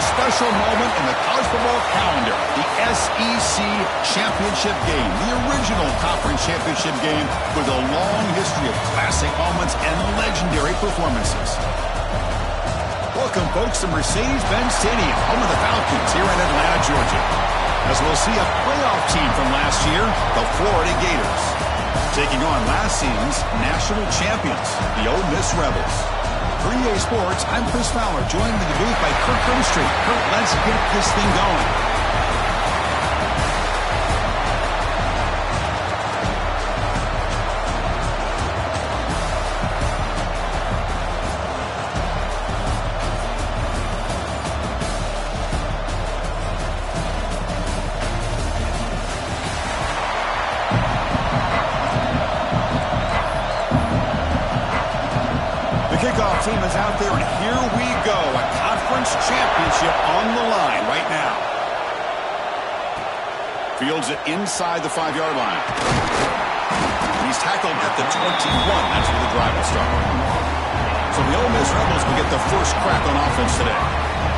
a special moment in the college football calendar, the SEC championship game, the original conference championship game with a long history of classic moments and legendary performances. Welcome, folks, to Mercedes-Benz Stadium, home of the Falcons here in Atlanta, Georgia. As we'll see a playoff team from last year, the Florida Gators, taking on last season's national champions, the Ole Miss Rebels. For EA Sports, I'm Chris Fowler, joined in the booth by Kurt Grimstreet. Kurt, let's get this thing going. Kickoff team is out there, and here we go. A conference championship on the line right now. Fields it inside the 5-yard line. And he's tackled at the 21. That's where the drive will start. So the Ole Miss Rebels will get the first crack on offense today.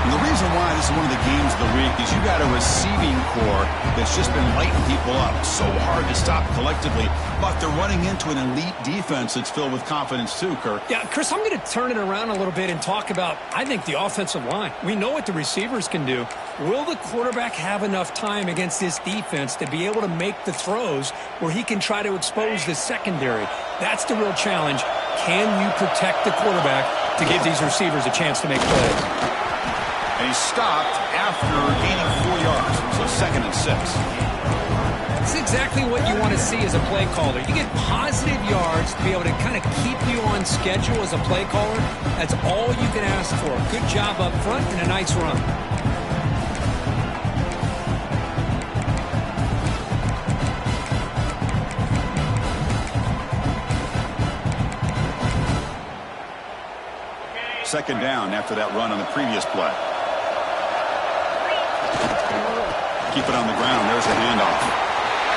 And the reason why this is one of the games of the week is you got a receiving core that's just been lighting people up. So hard to stop collectively, but they're running into an elite defense that's filled with confidence too, Kirk. Yeah, Chris, I'm going to turn it around a little bit and talk about, I think, the offensive line. We know what the receivers can do. Will the quarterback have enough time against this defense to be able to make the throws where he can try to expose the secondary? That's the real challenge. Can you protect the quarterback to give these receivers a chance to make plays? And he stopped after gaining 4 yards, so 2nd and 6. That's exactly what you want to see as a play caller. You get positive yards to be able to kind of keep you on schedule as a play caller. That's all you can ask for. Good job up front and a nice run. Second down after that run on the previous play. Keep it on the ground. There's the handoff.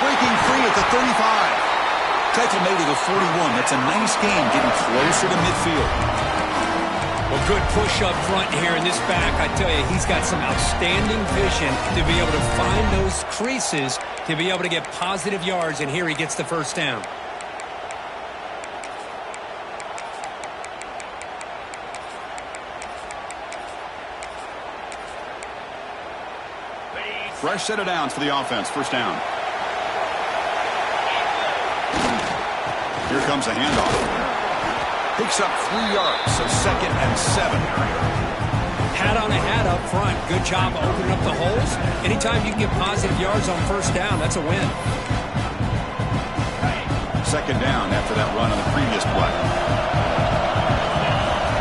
Breaking free at the 35. Tackle made at the 41. That's a nice game, getting closer to midfield. Well, good push up front here in this back. I tell you, he's got some outstanding vision to be able to find those creases to be able to get positive yards, and here he gets the first down. Fresh set of downs for the offense. First down. Here comes a handoff. Picks up 3 yards, so 2nd and 7. Hat on a hat up front. Good job opening up the holes. Anytime you can get positive yards on first down, that's a win. Second down after that run on the previous play.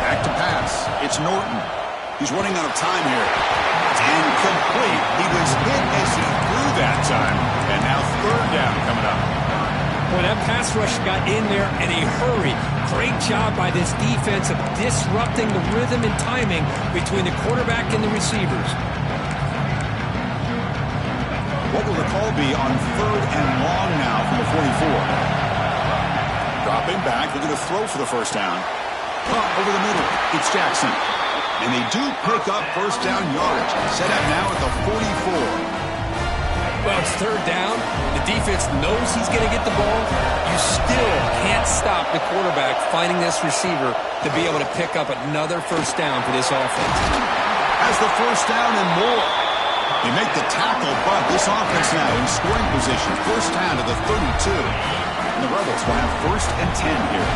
Back to pass. It's Norton. He's running out of time here. Incomplete. He was hit as he threw that time. And now 3rd down coming up. Boy, that pass rush got in there in a hurry. Great job by this defense of disrupting the rhythm and timing between the quarterback and the receivers. What will the call be on 3rd and long now from the 44? Dropping back, looking to throw for the first down. Pump over the middle. It's Jackson. And they do pick up first down yardage. Set up now at the 44. Well, it's 3rd down. The defense knows he's going to get the ball. You still can't stop the quarterback finding this receiver to be able to pick up another first down for this offense. Has the first down and more. They make the tackle, but this offense now in scoring position. First down to the 32. And the Rebels will have 1st and 10 here.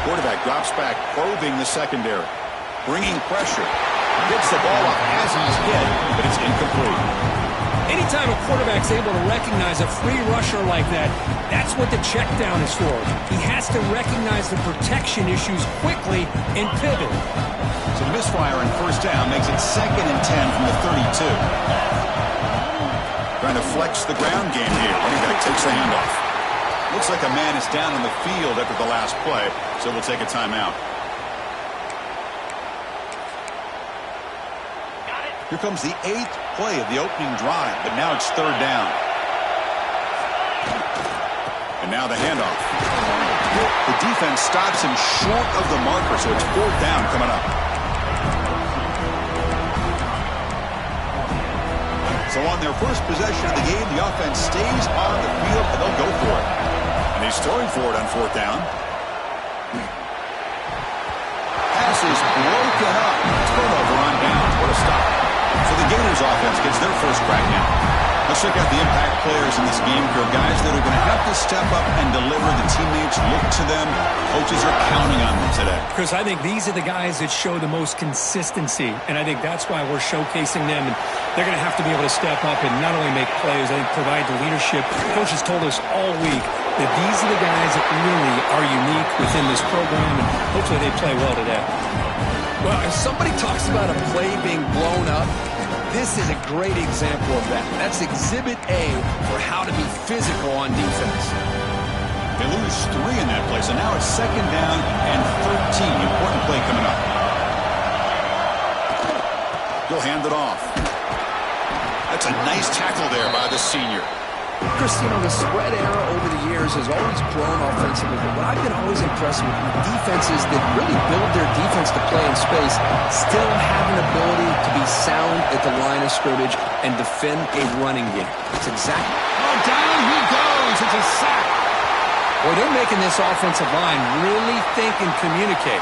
Quarterback drops back, probing the secondary. Bringing pressure. Gets the ball up as he's hit, but it's incomplete. Anytime a quarterback's able to recognize a free rusher like that, that's what the check down is for. He has to recognize the protection issues quickly and pivot. So the misfire in first down makes it 2nd and 10 from the 32. Trying to flex the ground game here. Running back takes the handoff. Looks like a man is down on the field after the last play, so we'll take a timeout. Here comes the 8th play of the opening drive, but now it's 3rd down. And now the handoff. The defense stops him short of the marker, so it's 4th down coming up. So on their first possession of the game, the offense stays on the field, and they'll go for it. And he's throwing for it on fourth down. Pass is broken up. Turnover on downs. What a stop. So the Gators offense gets their first crack now. Let's check out the impact players in this game here. Guys that are going to have to step up and deliver. The teammates look to them. Coaches are counting on them today. Chris, I think these are the guys that show the most consistency, and I think that's why we're showcasing them. And they're going to have to be able to step up and not only make plays, I think provide the leadership. Coach has told us all week that these are the guys that really are unique within this program, and hopefully they play well today. Well, if somebody talks about a play being blown up, this is a great example of that. That's Exhibit A for how to be physical on defense. They lose 3 in that play, so now it's second down and 13. Important play coming up. He'll hand it off. That's a nice tackle there by the senior. Chris, you know, the spread era over the years has always grown offensively, but what I've been always impressed with defenses that really build their defense to play in space still have an ability to be sound at the line of scrimmage and defend a running game. It's exactly... Oh, down he goes. It's a sack. Well, they're making this offensive line really think and communicate.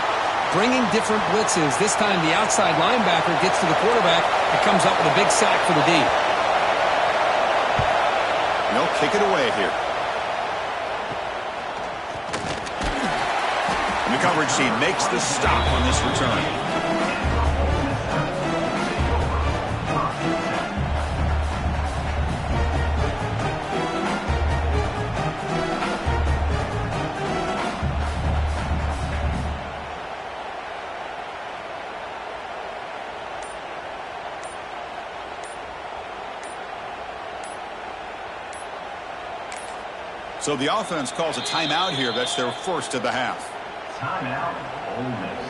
Bringing different blitzes. This time the outside linebacker gets to the quarterback and comes up with a big sack for the D. They'll kick it away here. And the coverage team makes the stop on this return. So the offense calls a timeout here. That's their first of the half. Timeout, Ole Miss.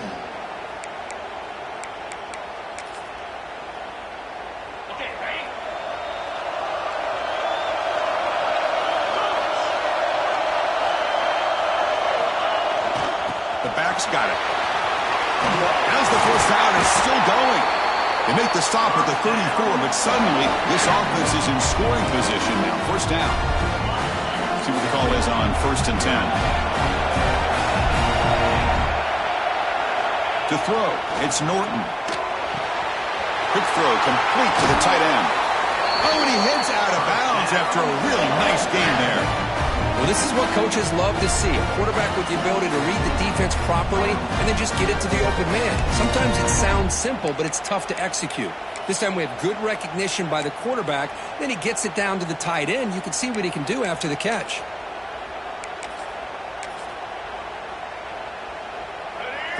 Okay, ready? The back's got it. As the first down is still going. They make the stop at the 34, but suddenly this offense is in scoring position now. First down. See what the call is on 1st and 10. To throw, it's Norton. Quick throw, complete to the tight end. Oh, and he hits out of bounds after a really nice game there. Well, this is what coaches love to see. A quarterback with the ability to read the defense properly and then just get it to the open man. Sometimes it sounds simple, but it's tough to execute. This time we have good recognition by the quarterback. Then he gets it down to the tight end. You can see what he can do after the catch.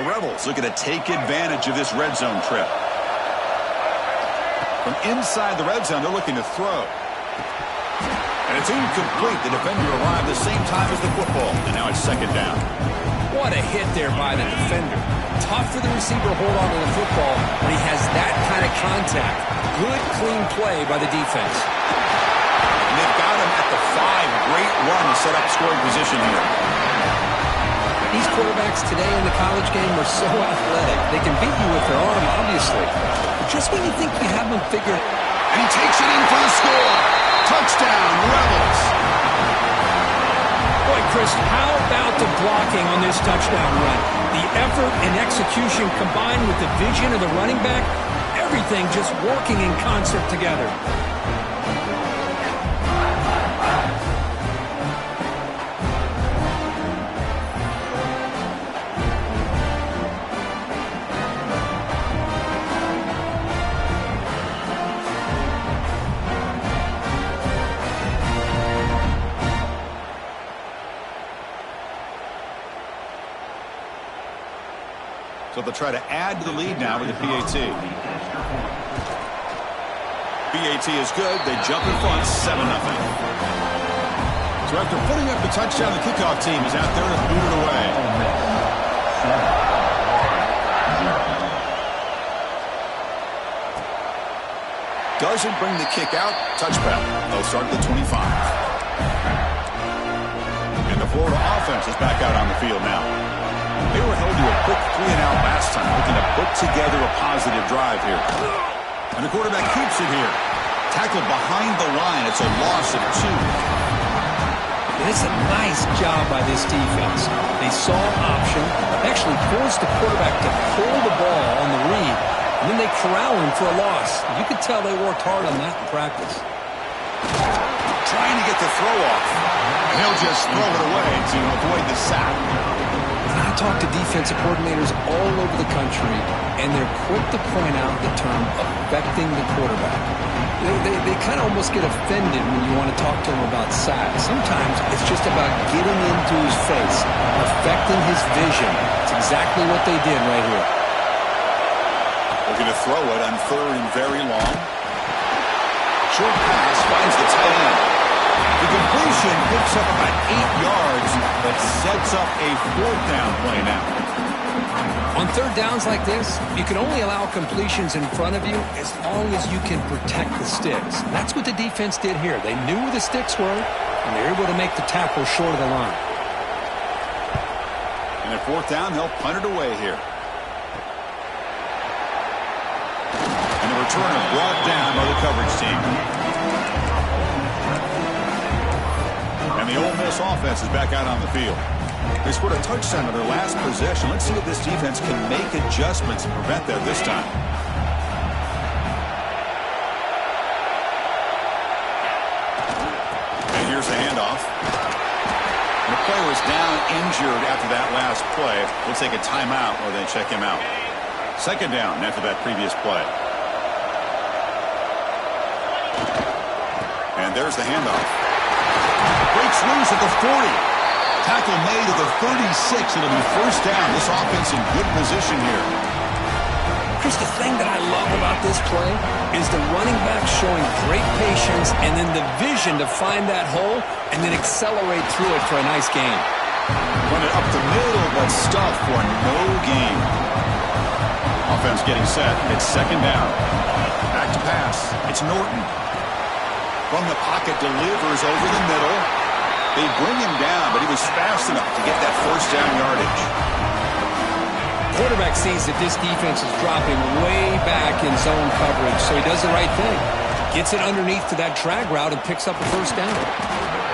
The Rebels looking to take advantage of this red zone trip. From inside the red zone, they're looking to throw. And it's incomplete. The defender arrived the same time as the football. And now it's second down. What a hit there by the defender. Tough for the receiver to hold on to the football when he has that kind of contact. Good, clean play by the defense. And they've got him at the 5. Great run to set up scoring position here. These quarterbacks today in the college game are so athletic. They can beat you with their arm, obviously. But just when you think you have them figured... And he takes it in for the score. Touchdown, Rebels. Boy, Chris, how about the blocking on this touchdown run? The effort and execution combined with the vision of the running back, everything just working in concert together. So they'll try to add to the lead now with the PAT. PAT is good. They jump in front, 7-0. So after putting up the touchdown, the kickoff team is out there to boot it away. Doesn't bring the kick out. Touchback. They'll start at the 25. And the Florida offense is back out on the field now. They were held to a quick 3-and-out last time, looking to put together a positive drive here. And the quarterback keeps it here. Tackled behind the line. It's a loss of 2. It's a nice job by this defense. They saw option, actually forced the quarterback to pull the ball on the read, and then they corral him for a loss. You could tell they worked hard on that in practice. Trying to get the throw off. He'll just throw it away to avoid the sack. I talk to defensive coordinators all over the country, and they're quick to point out the term affecting the quarterback. They kind of almost get offended when you want to talk to them about sacks. Sometimes it's just about getting into his face, affecting his vision. It's exactly what they did right here. Looking to throw it on 3rd and very long. Short pass finds the tight end. The completion picks up about 8 yards, but sets up a 4th down play now. On 3rd downs like this, you can only allow completions in front of you as long as you can protect the sticks. And that's what the defense did here. They knew where the sticks were, and they were able to make the tackle short of the line. And at 4th down, they'll punt it away here. And the returner brought down by the coverage team. And the Ole Miss offense is back out on the field. They scored a touchdown on their last possession. Let's see if this defense can make adjustments and prevent that this time. And here's the handoff. And the player was down injured after that last play. We'll take a timeout or they check him out. 2nd down after that previous play. And there's the handoff. Breaks loose at the 40. Tackle made at the 36. It'll be 1st down. This offense in good position here. Chris, the thing that I love about this play is the running back showing great patience and then the vision to find that hole and then accelerate through it for a nice gain. Run it up the middle, but stuffed for no gain. Offense getting set. It's 2nd down. Back to pass. It's Norton. From the pocket, delivers over the middle. They bring him down, but he was fast enough to get that 1st down yardage. Quarterback sees that this defense is dropping way back in zone coverage, so he does the right thing. Gets it underneath to that drag route and picks up a 1st down.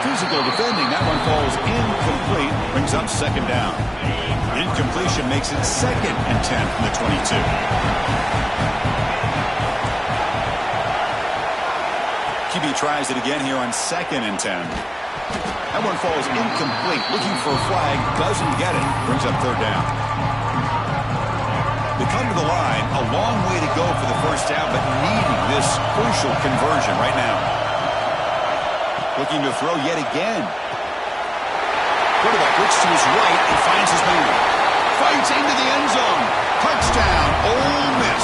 Physical defending. That one falls incomplete. Brings up 2nd down. Incompletion makes it 2nd and 10 from the 22. QB tries it again here on 2nd and 10. That one falls incomplete. Looking for a flag. Doesn't get it. Brings up 3rd down. They come to the line. A long way to go for the 1st down, but needing this crucial conversion right now. Looking to throw yet again. Quarterback looks to his right and finds his man. Fights into the end zone. Touchdown, Ole Miss.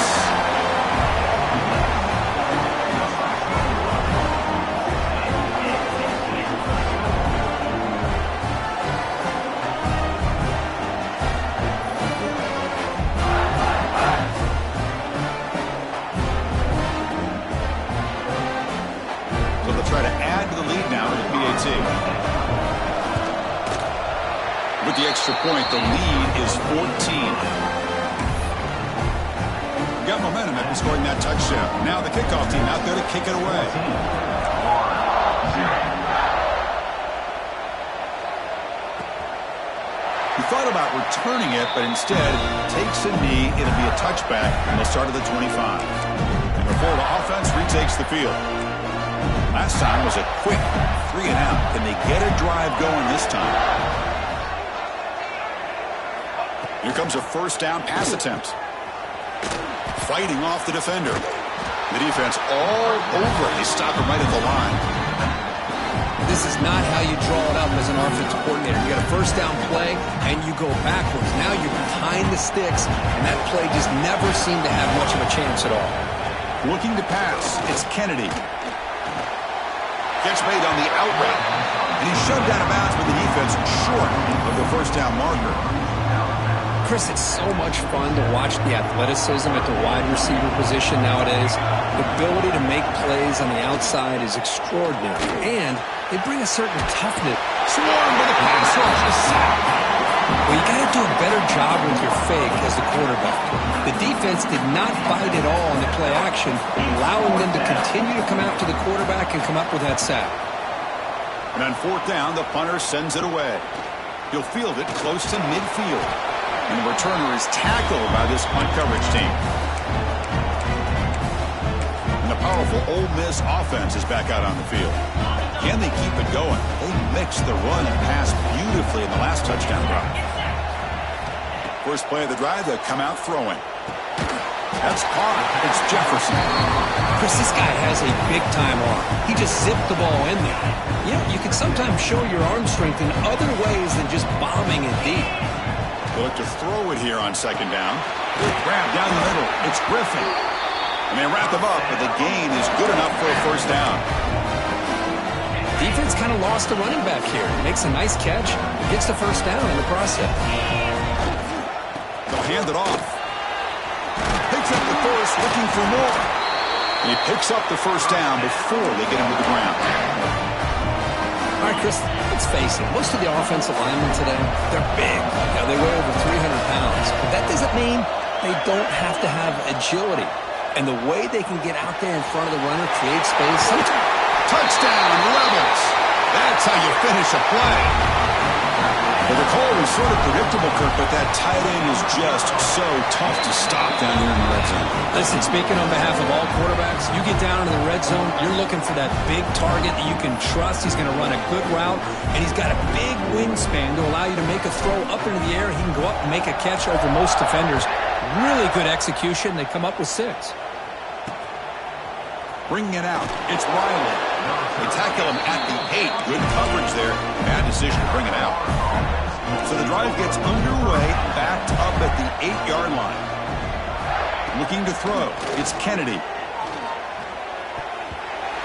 With the extra point, the lead is 14. Got momentum after scoring that touchdown. Now the kickoff team out there to kick it away. He thought about returning it, but instead takes a knee. It'll be a touchback, and they'll start at the 25. And the Florida offense retakes the field. Last time was a quick 3 and out. Can they get a drive going this time? Here comes a 1st down pass attempt. Fighting off the defender. The defense all over. They stop him right at the line. This is not how you draw it up as an offensive coordinator. You got a 1st down play, and you go backwards. Now you're behind the sticks, and that play just never seemed to have much of a chance at all. Looking to pass. It's Kennedy. Gets made on the out route. And he's shoved out of bounds with the defense short of the 1st down marker. Chris, it's so much fun to watch the athleticism at the wide receiver position nowadays. The ability to make plays on the outside is extraordinary, and they bring a certain toughness. Swarmed with a pass rush, a sack. Well, you got to do a better job with your fake as the quarterback. The defense did not bite at all on the play action, allowing them to continue to come out to the quarterback and come up with that sack. And on fourth down, the punter sends it away. He'll field it close to midfield. And the returner is tackled by this punt coverage team. And the powerful Ole Miss offense is back out on the field. Can they keep it going? They mixed the run and pass beautifully in the last touchdown drive. First play of the drive, they'll come out throwing. That's caught. It's Jefferson. Chris, this guy has a big-time arm. He just zipped the ball in there. You know, you can sometimes show your arm strength in other ways than just bombing it deep. They look to throw it here on second down. Good grab down the middle. It's Griffin. And they wrap him up, but the gain is good enough for a first down. Defense kind of lost the running back here. Makes a nice catch. Gets the first down in the process. They'll hand it off. Picks up the first, looking for more. And he picks up the first down before they get him to the ground. All right, Chris, let's face it. Most of the offensive linemen today, they're big. Now, they weigh over 300 pounds. But that doesn't mean they don't have to have agility. And the way they can get out there in front of the runner, create space, sometimes. Touchdown, Rebels. That's how you finish a play. Well, the call was sort of predictable, Kirk, but that tight end is just so tough to stop down here in the red zone. Listen, speaking on behalf of all quarterbacks, you get down in the red zone, you're looking for that big target that you can trust. He's going to run a good route, and he's got a big wingspan to allow you to make a throw up into the air. He can go up and make a catch over most defenders. Really good execution. They come up with 6. Bringing it out, it's Riley. They tackle him at the 8. Good coverage there. Bad decision to bring it out. So the drive gets underway, backed up at the 8-yard line. Looking to throw. It's Kennedy.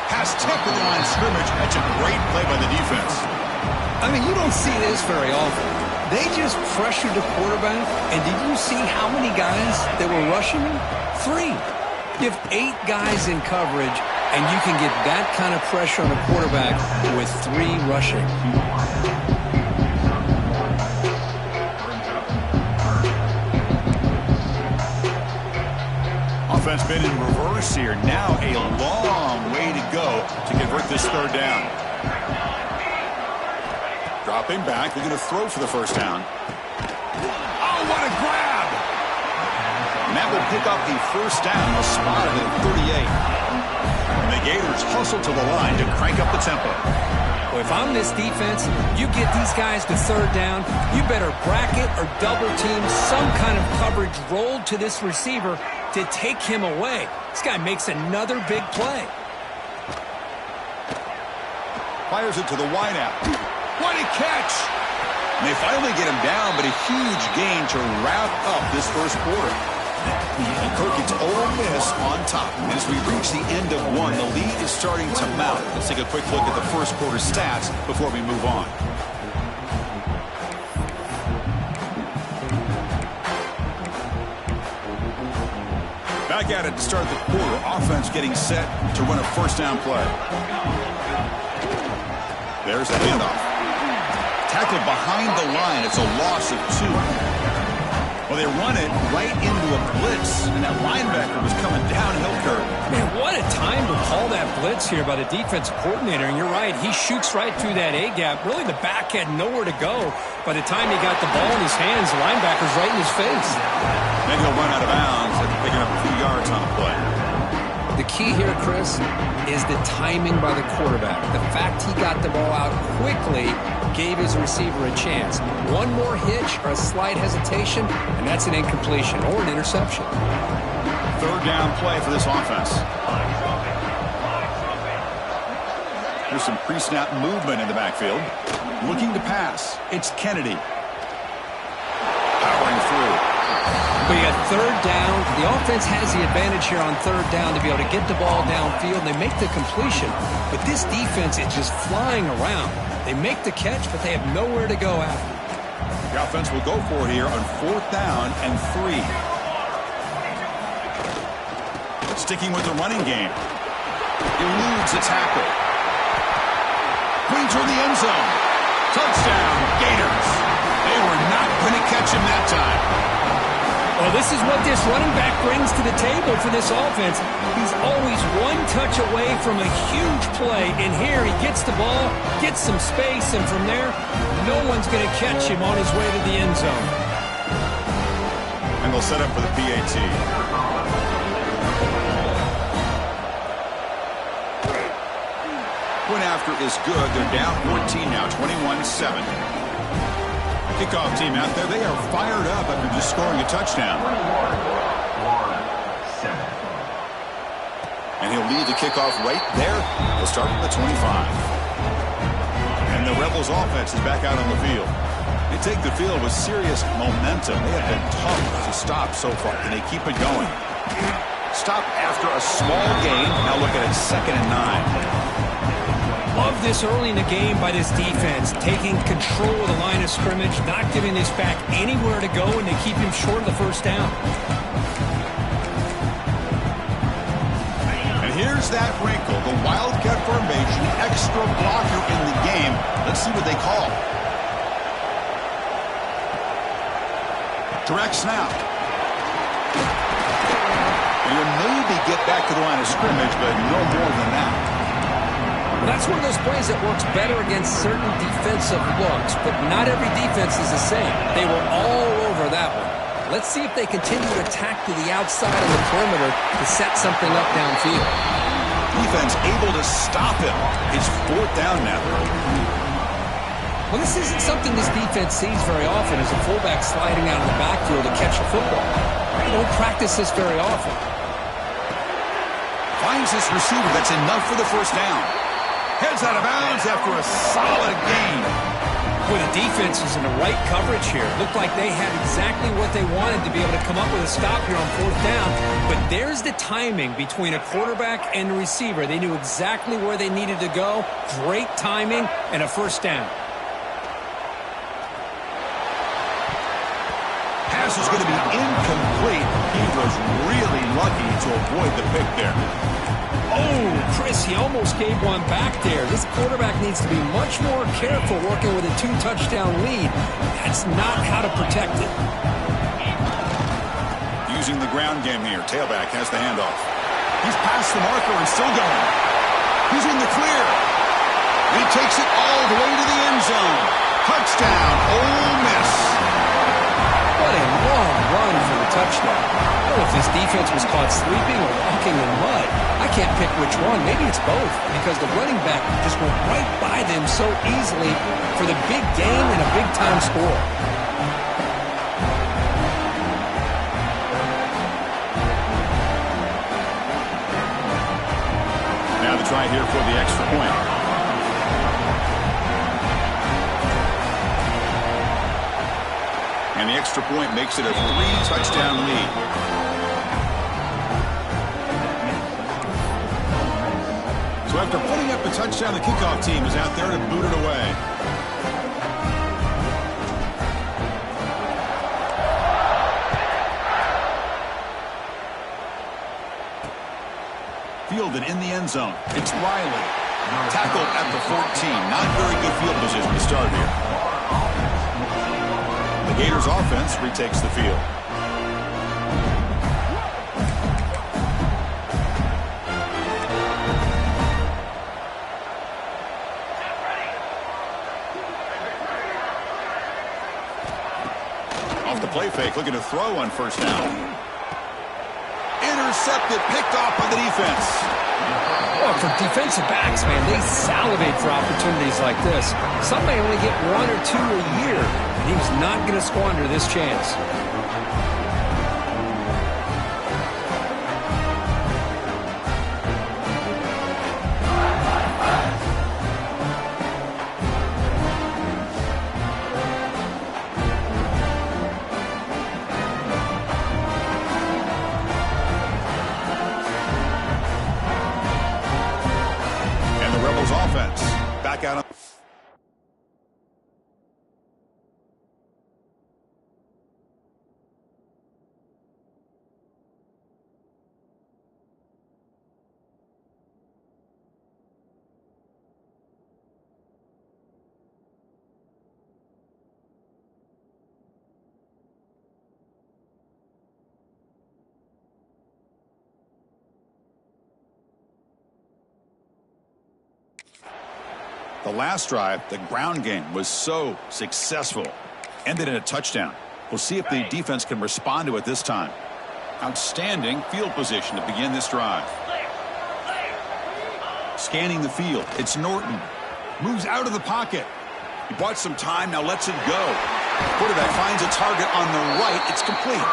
Pass tipped at the line of scrimmage. That's a great play by the defense. I mean, you don't see this very often. They just pressured the quarterback, and did you see how many guys that were rushing him? 3. You have 8 guys in coverage, and you can get that kind of pressure on a quarterback with 3 rushing. Offense been in reverse here. Now a long way to go to convert this third down. Dropping back, looking to throw for the first down. Oh, what a grab! And that will pick up the first down, spotted at 38. And the Gators hustle to the line to crank up the tempo. Well, if I'm this defense, you get these guys to third down, you better bracket or double team some kind of coverage rolled to this receiver to take him away. This guy makes another big play. Fires it to the wideout. What a catch! And they finally get him down, but a huge gain to wrap up this first quarter. And Kirk, it's Ole Miss on top. As we reach the end of one, the lead is starting to mount. Let's take a quick look at the first quarter stats before we move on. Back at it to start the quarter. Offense getting set to run a first down play. There's the handoff. Tackled behind the line. It's a loss of 2. Well, they run it right into a blitz, and that linebacker was coming downhill, Kirk. Man, what a time to call that blitz here by the defensive coordinator. And you're right, he shoots right through that A-gap. Really, the back had nowhere to go. By the time he got the ball in his hands, the linebacker's right in his face. Maybe he'll run out of bounds after picking up a few yards on the play. The key here, Chris, is the timing by the quarterback. The fact he got the ball out quickly gave his receiver a chance. One more hitch or a slight hesitation, and that's an incompletion or an interception. Third down play for this offense. There's some pre-snap movement in the backfield. Looking to pass. It's Kennedy. Powering through. But you got third down. The offense has the advantage here on third down to be able to get the ball downfield. They make the completion. But this defense is just flying around. They make the catch, but they have nowhere to go after. The offense will go for it here on fourth down and 3. Sticking with the running game. Eludes a tackle. Brings her in the end zone. Touchdown, Gators. They were not going to catch him that time. Well, this is what this running back brings to the table for this offense. He's always one touch away from a huge play, and here he gets the ball, gets some space, and from there, no one's going to catch him on his way to the end zone. And they'll set up for the PAT. Point after is good. They're down 14 now, 21-7. Kickoff team out there, they are fired up after just scoring a touchdown. And he'll lead the kickoff right there. He'll start from the 25. And the Rebels offense is back out on the field. They take the field with serious momentum. They have been tough to stop so far. Can they keep it going? Stop after a small gain. Now look at it, 2nd and 9. Love this early in the game by this defense, taking control of the line of scrimmage, not giving this back anywhere to go, and they keep him short of the first down. And here's that wrinkle, the Wildcat formation, extra blocker in the game. Let's see what they call. Direct snap. And you'll maybe get back to the line of scrimmage, but no more than that. That's one of those plays that works better against certain defensive looks, but not every defense is the same. They were all over that one. Let's see if they continue to attack to the outside of the perimeter to set something up downfield. Defense able to stop him. It's 4th down now. Well, this isn't something this defense sees very often, as a fullback sliding out of the backfield to catch a football. They don't practice this very often. Finds this receiver. That's enough for the first down. Heads out of bounds after a solid gain. Boy, the defense is in the right coverage here. Looked like they had exactly what they wanted to be able to come up with a stop here on 4th down. But there's the timing between a quarterback and a receiver. They knew exactly where they needed to go. Great timing and a first down. Pass is going to be incomplete. He was really lucky to avoid the pick there. Oh, Chris, he almost gave one back there. This quarterback needs to be much more careful working with a 2-touchdown lead. That's not how to protect it. Using the ground game here. Tailback has the handoff. He's past the marker and still going. He's in the clear. He takes it all the way to the end zone. Touchdown, Ole Miss. What a long run for the touchdown. I don't know if this defense was caught sleeping or walking in mud. I can't pick which one. Maybe it's both, because the running back just went right by them so easily for the big gain and a big-time score. Now the try here for the extra point. And the extra point makes it a 3-touchdown lead. So after putting up a touchdown, the kickoff team is out there to boot it away. Fielded in the end zone. It's Riley. Tackled at the 14. Not very good field position to start here. The Gators offense retakes the field. Off the play fake, looking to throw on first down. Intercepted, picked off by the defense. Well, for defensive backs, man, they salivate for opportunities like this. Some may only get 1 or 2 a year, and he was not going to squander this chance. Offense back out on The last drive, the ground game was so successful. Ended in a touchdown. We'll see if the defense can respond to it this time. Outstanding field position to begin this drive. Scanning the field. It's Norton. Moves out of the pocket. He bought some time, now lets it go. Quarterback finds a target on the right. It's complete.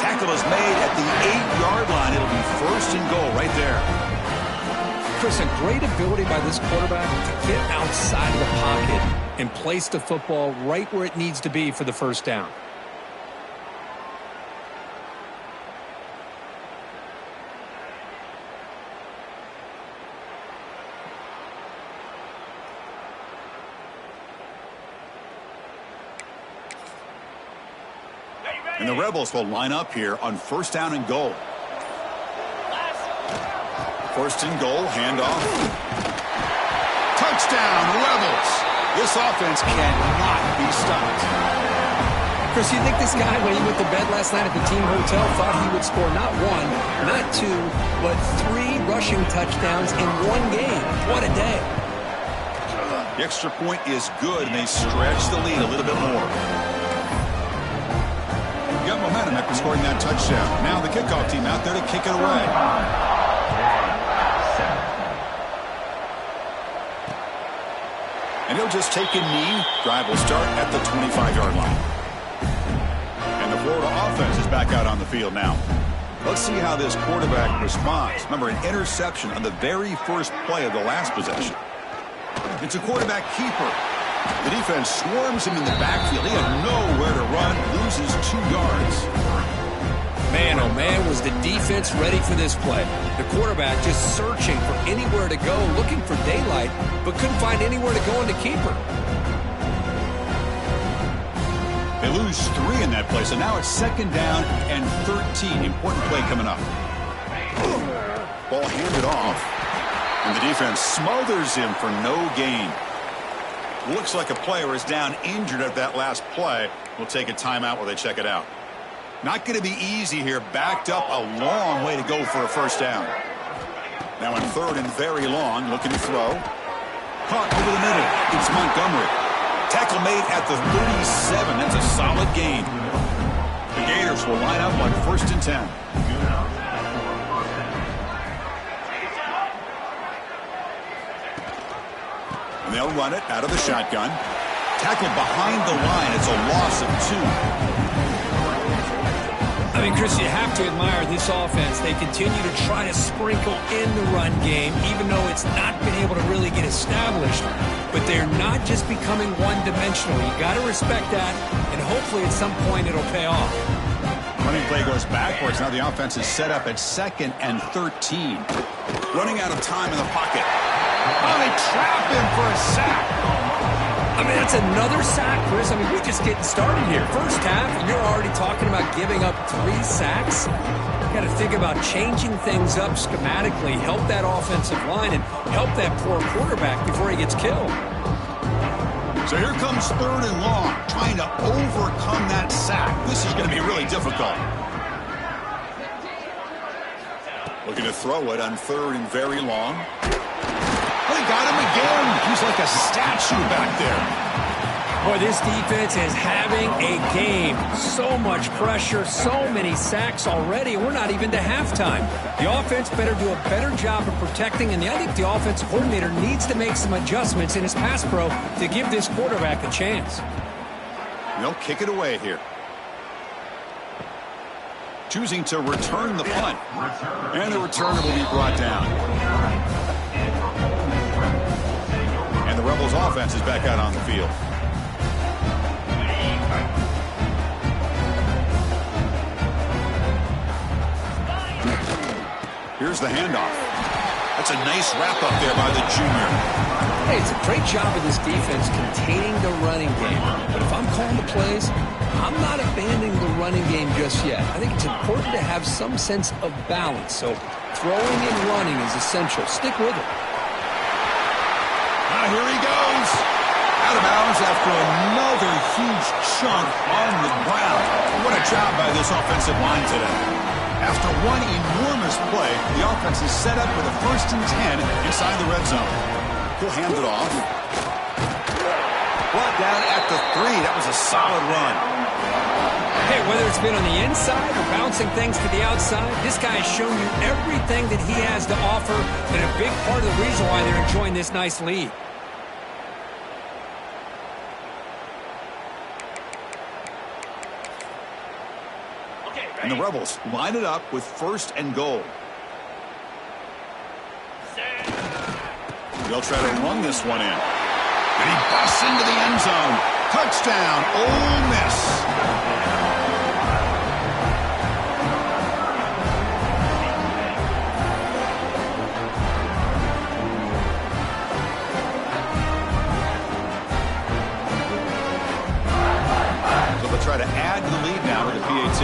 Tackle is made at the 8-yard line. It'll be first and goal right there. Chris, a great ability by this quarterback to get outside of the pocket and place the football right where it needs to be for the first down. And the Rebels will line up here on first down and goal. First and goal, handoff. Touchdown, Rebels. This offense cannot be stopped. Chris, you think this guy, when he went to bed last night at the team hotel, thought he would score not one, not two, but 3 rushing touchdowns in one game? What a day. The extra point is good, and they stretch the lead a little bit more. Got momentum after scoring that touchdown. Now the kickoff team out there to kick it away. And he'll just take a knee. Drive will start at the 25-yard line. And the Florida offense is back out on the field now. Let's see how this quarterback responds. Remember, an interception on the very first play of the last possession. It's a quarterback keeper. The defense swarms him in the backfield. He had nowhere to run, loses 2 yards. Man, oh man, was the defense ready for this play. The quarterback just searching for anywhere to go, looking for daylight, but couldn't find anywhere to go in the keeper. They lose 3 in that play, so now it's 2nd down and 13. Important play coming up. Ball handed off, and the defense smothers him for no gain. Looks like a player is down injured at that last play. We'll take a timeout while they check it out. Not going to be easy here. Backed up a long way to go for a first down. Now in 3rd and very long, looking to throw. Caught over the middle. It's Montgomery. Tackle made at the 37. That's a solid gain. The Gators will line up on 1st and 10. And they'll run it out of the shotgun. Tackled behind the line. It's a loss of 2. I mean, Chris, you have to admire this offense. They continue to try to sprinkle in the run game, even though it's not been able to really get established. But they're not just becoming one-dimensional. You got to respect that, and hopefully at some point it'll pay off. Running play goes backwards. Now the offense is set up at 2nd and 13. Running out of time in the pocket. Oh, they trap him for a sack. I mean, that's another sack, Chris. I mean, we're just getting started here. First half, and you're already talking about giving up 3 sacks. You got to think about changing things up schematically, help that offensive line, and help that poor quarterback before he gets killed. So here comes 3rd and long, trying to overcome that sack. This is going to be really difficult. Looking to throw it on 3rd and very long. They got him again. He's like a statue back there. Boy, this defense is having a game. So much pressure, so many sacks already. We're not even to halftime. The offense better do a better job of protecting, and I think the offensive coordinator needs to make some adjustments in his pass pro to give this quarterback a chance. They'll kick it away here. Choosing to return the punt. And the returner will be brought down. And the Rebels offense is back out on the field. Here's the handoff. That's a nice wrap up there by the junior. Hey, it's a great job of this defense containing the running game. But if I'm calling the plays, I'm not abandoning the running game just yet. I think it's important to have some sense of balance. So throwing and running is essential. Stick with it. Here he goes. Out of bounds after another huge chunk on the ground. What a job by this offensive line today. After one enormous play, the offense is set up with a 1st and 10 inside the red zone. He'll hand it off. Brought down at the 3. That was a solid run. Hey, whether it's been on the inside or bouncing things to the outside, this guy has shown you everything that he has to offer, and a big part of the reason why they're enjoying this nice lead. And the Rebels line it up with 1st and goal. They'll try to run this one in. And he busts into the end zone. Touchdown, Ole Miss. So they'll try to add to the lead now with the PAT.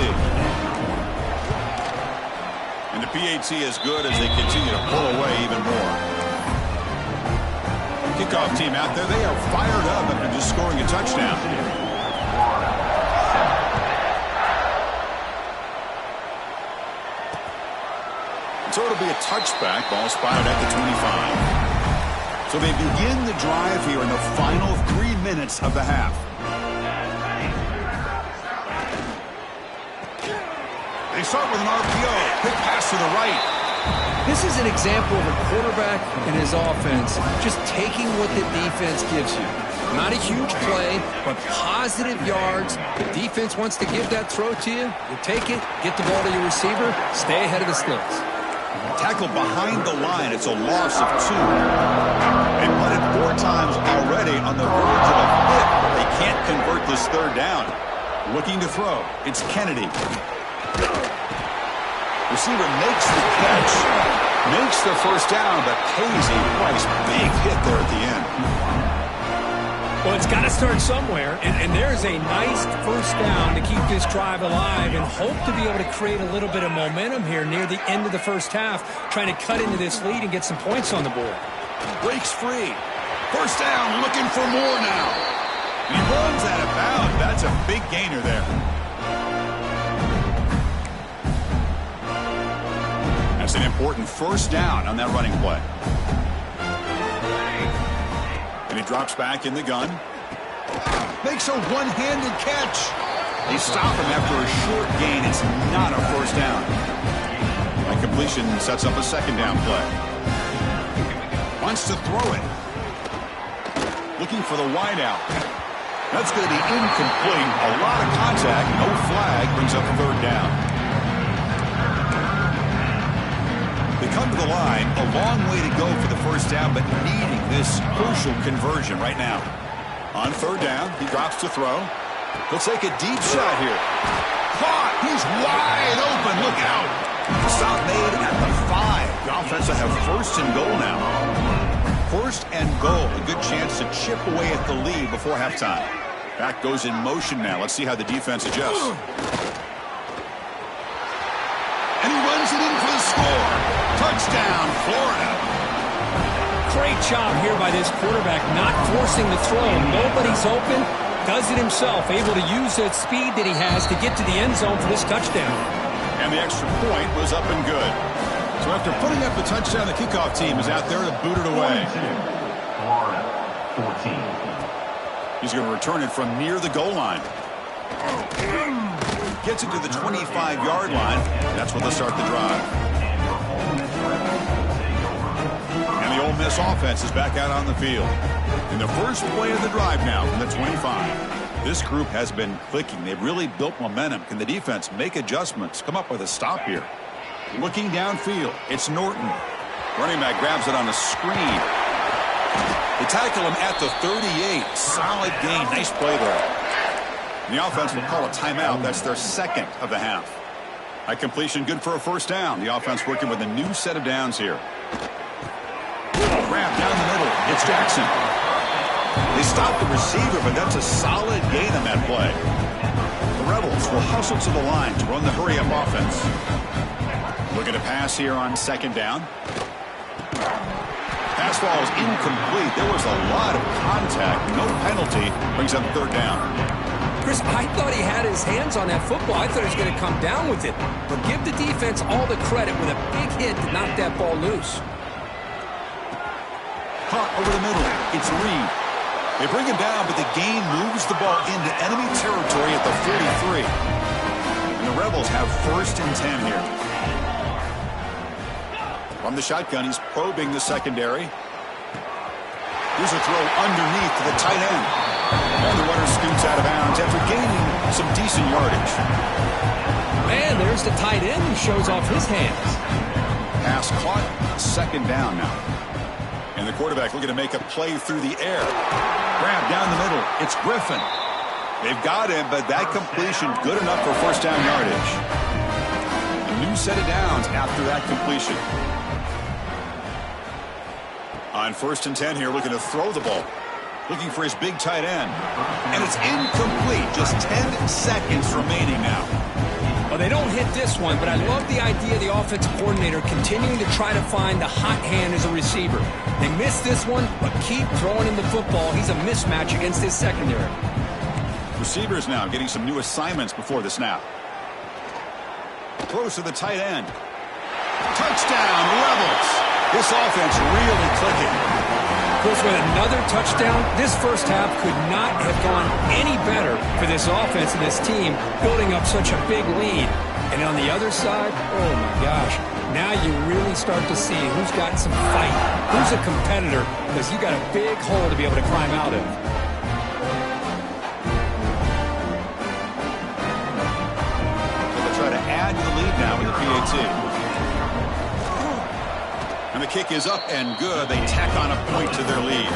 And the PAT is good as they continue to pull away even more. Kickoff team out there, they are fired up after just scoring a touchdown. So it'll be a touchback. Ball spotted at the 25. So they begin the drive here in the final 3 minutes of the half. They start with an RPO. Quick pass to the right. This is an example of a quarterback and his offense just taking what the defense gives you. Not a huge play, but positive yards. The defense wants to give that throw to you. You take it, get the ball to your receiver, stay ahead of the sticks. Tackled behind the line. It's a loss of 2. They've run it 4 times already on the verge of a 5th. They can't convert this 3rd down. Looking to throw. It's Kennedy. Receiver makes the catch, makes the 1st down, but pays a price. Big hit there at the end. Well, it's got to start somewhere, and there's a nice 1st down to keep this drive alive and hope to be able to create a little bit of momentum here near the end of the 1st half, trying to cut into this lead and get some points on the board. Breaks free. 1st down, looking for more now. And he runs out of bounds. That's a big gainer there. That's an important 1st down on that running play. And he drops back in the gun. Makes a one-handed catch. They stop him after a short gain. It's not a 1st down. That completion sets up a 2nd down play. Wants to throw it. Looking for the wideout. That's going to be incomplete. A lot of contact. No flag. Brings up 3rd down. They come to the line, a long way to go for the 1st down, but needing this crucial conversion right now. On 3rd down, he drops to throw. He'll take a deep shot here. Caught! He's wide open. Look out! Stop made at the 5. The offense will have 1st and goal now. 1st and goal. A good chance to chip away at the lead before halftime. Back goes in motion now. Let's see how the defense adjusts. And he runs it in for the score. Touchdown, Florida. Great job here by this quarterback, not forcing the throw. Nobody's open. Does it himself, able to use that speed that he has to get to the end zone for this touchdown. And the extra point was up and good. So after putting up the touchdown, the kickoff team is out there to boot it away. Florida, 14. He's going to return it from near the goal line. Gets it to the 25-yard line. That's where they'll start the drive. And the Ole Miss offense is back out on the field. In the first play of the drive now from the 25. This group has been clicking. They've really built momentum. Can the defense make adjustments? Come up with a stop here. Looking downfield. It's Norton. Running back grabs it on a screen. They tackle him at the 38. Solid gain. Nice play there. And the offense will call a timeout. That's their 2nd of the half. High completion, good for a 1st down. The offense working with a new set of downs here. Grab down the middle. It's Jackson. They stop the receiver, but that's a solid gain on that play. The Rebels will hustle to the line to run the hurry-up offense. Looking to pass here on 2nd down. Pass ball is incomplete. There was a lot of contact. No penalty. Brings up 3rd down. Chris, I thought he had his hands on that football. I thought he was going to come down with it. But give the defense all the credit with a big hit to knock that ball loose. Caught over the middle. It's Reed. They bring him down, but the gain moves the ball into enemy territory at the 43. And the Rebels have 1st and 10 here. From the shotgun, he's probing the secondary. Here's a throw underneath to the tight end. And the runner scoots out of bounds after gaining some decent yardage. Man, there's the tight end who shows off his hands. Pass caught, 2nd down now. And the quarterback looking to make a play through the air. Grab down the middle. It's Griffin. They've got him, but that completion good enough for 1st down yardage. A new set of downs after that completion. On 1st and 10 here, looking to throw the ball. Looking for his big tight end. And it's incomplete. Just 10 seconds remaining now. Well, they don't hit this one, but I love the idea of the offensive coordinator continuing to try to find the hot hand as a receiver. They missed this one, but keep throwing him the football. He's a mismatch against his secondary. Receivers now getting some new assignments before the snap. Throws to the tight end. Touchdown, Rebels. This offense really clicking. Chris, with another touchdown, this first half could not have gone any better for this offense and this team, building up such a big lead. And on the other side, oh my gosh, now you really start to see who's got some fight, who's a competitor, because you got a big hole to be able to climb out of. So they'll try to add to the lead now with the PAT. And the kick is up and good. They tack on a point to their lead.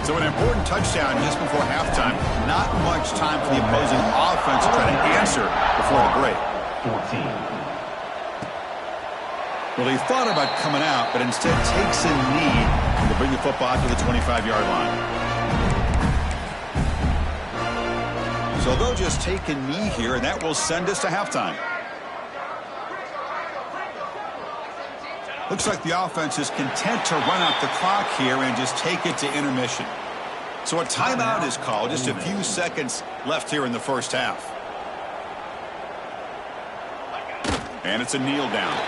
So an important touchdown just before halftime. Not much time for the opposing offense to try to answer before the break. 14. Well, he thought about coming out, but instead takes a knee to bring the football to the 25-yard line. So they'll just take a knee here, and that will send us to halftime. Looks like the offense is content to run out the clock here and just take it to intermission. So a timeout is called. Just a few seconds left here in the first half. And it's a kneel down.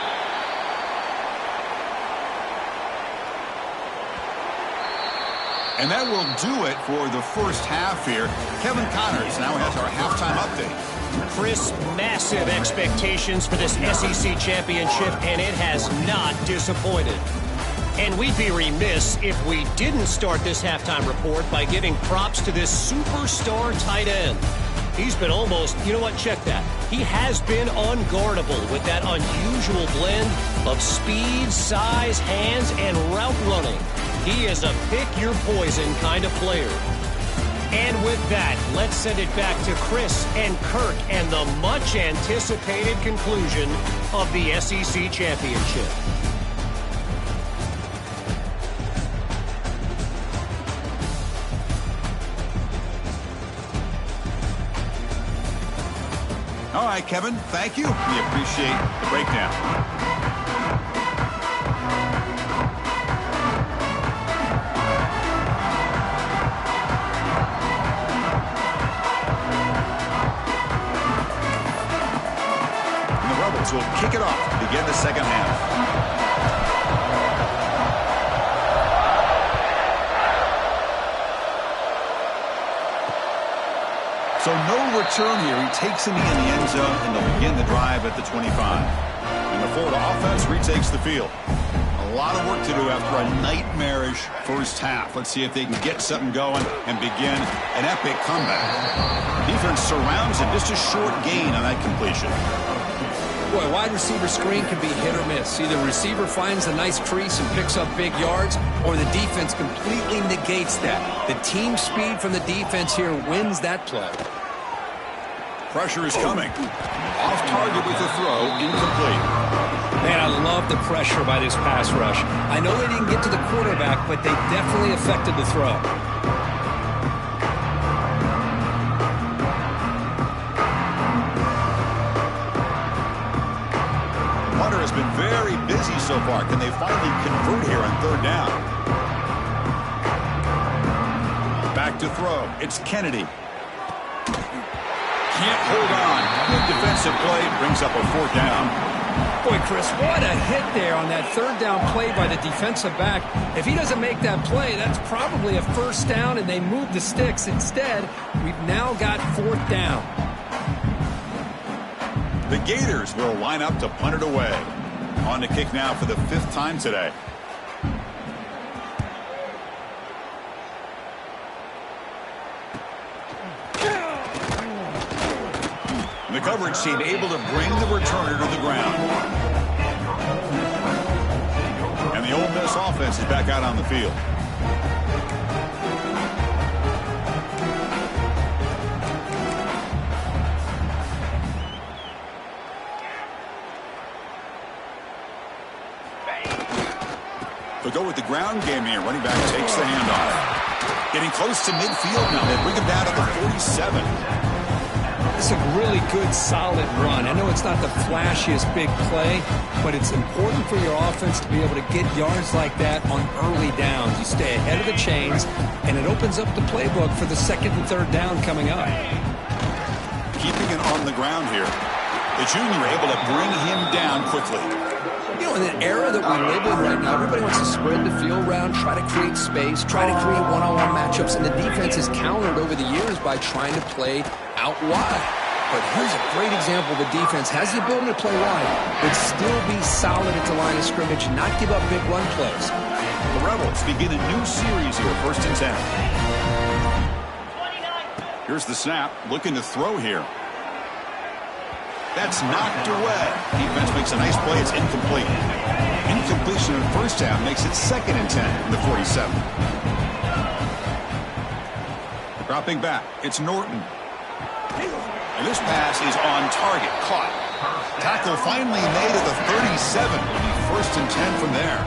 And that will do it for the first half here. Kevin Connors now has our halftime update. Chris, massive expectations for this SEC championship, and it has not disappointed. And we'd be remiss if we didn't start this halftime report by giving props to this superstar tight end. He's been almost, you know what, check that. He has been unguardable with that unusual blend of speed, size, hands, and route running. He is a pick-your-poison kind of player. And with that, let's send it back to Chris and Kirk and the much-anticipated conclusion of the SEC championship. All right, Kevin, thank you. We appreciate the breakdown. Will kick it off to begin the second half. So no return here. He takes a knee in the end zone, and they'll begin the drive at the 25. And the Florida offense retakes the field. A lot of work to do after a nightmarish first half. Let's see if they can get something going and begin an epic comeback. Defense surrounds him. Just a short gain on that completion. Boy, wide receiver screen can be hit or miss. Either the receiver finds a nice crease and picks up big yards, or the defense completely negates that. The team speed from the defense here wins that play. Pressure is coming. Off target with the throw, incomplete. Man, I love the pressure by this pass rush. I know they didn't get to the quarterback, but they definitely affected the throw. Has been very busy so far. Can they finally convert here on third down? Back to throw. It's Kennedy. Can't hold on. Good defensive play. Brings up a fourth down. Boy, Chris, what a hit there on that third down play by the defensive back. If he doesn't make that play, that's probably a first down, and they move the sticks. Instead, we've now got fourth down. The Gators will line up to punt it away. On to kick now for the 5th time today. The coverage team able to bring the returner to the ground. And the Ole Miss offense is back out on the field. They'll go with the ground game here. Running back takes the handoff. Getting close to midfield now. They bring him down to the 47. It's a really good, solid run. I know it's not the flashiest big play, but it's important for your offense to be able to get yards like that on early downs. You stay ahead of the chains, and it opens up the playbook for the 2nd and 3rd down coming up. Keeping it on the ground here. The junior able to bring him down quickly. You know, in an era that we live in right now, everybody wants to spread the field around, try to create space, try to create one-on-one matchups, and the defense has countered over the years by trying to play out wide. But here's a great example. The defense has the ability to play wide, but still be solid at the line of scrimmage and not give up big run plays. The Rebels begin a new series here, 1st and 10. Here's the snap, looking to throw here. That's knocked away. Defense makes a nice play. It's incomplete. Incompletion in the 1st half makes it 2nd and 10 in the 47. Dropping back, it's Norton. And this pass is on target, caught. Tackle finally made at the 37. It'll be 1st and 10 from there.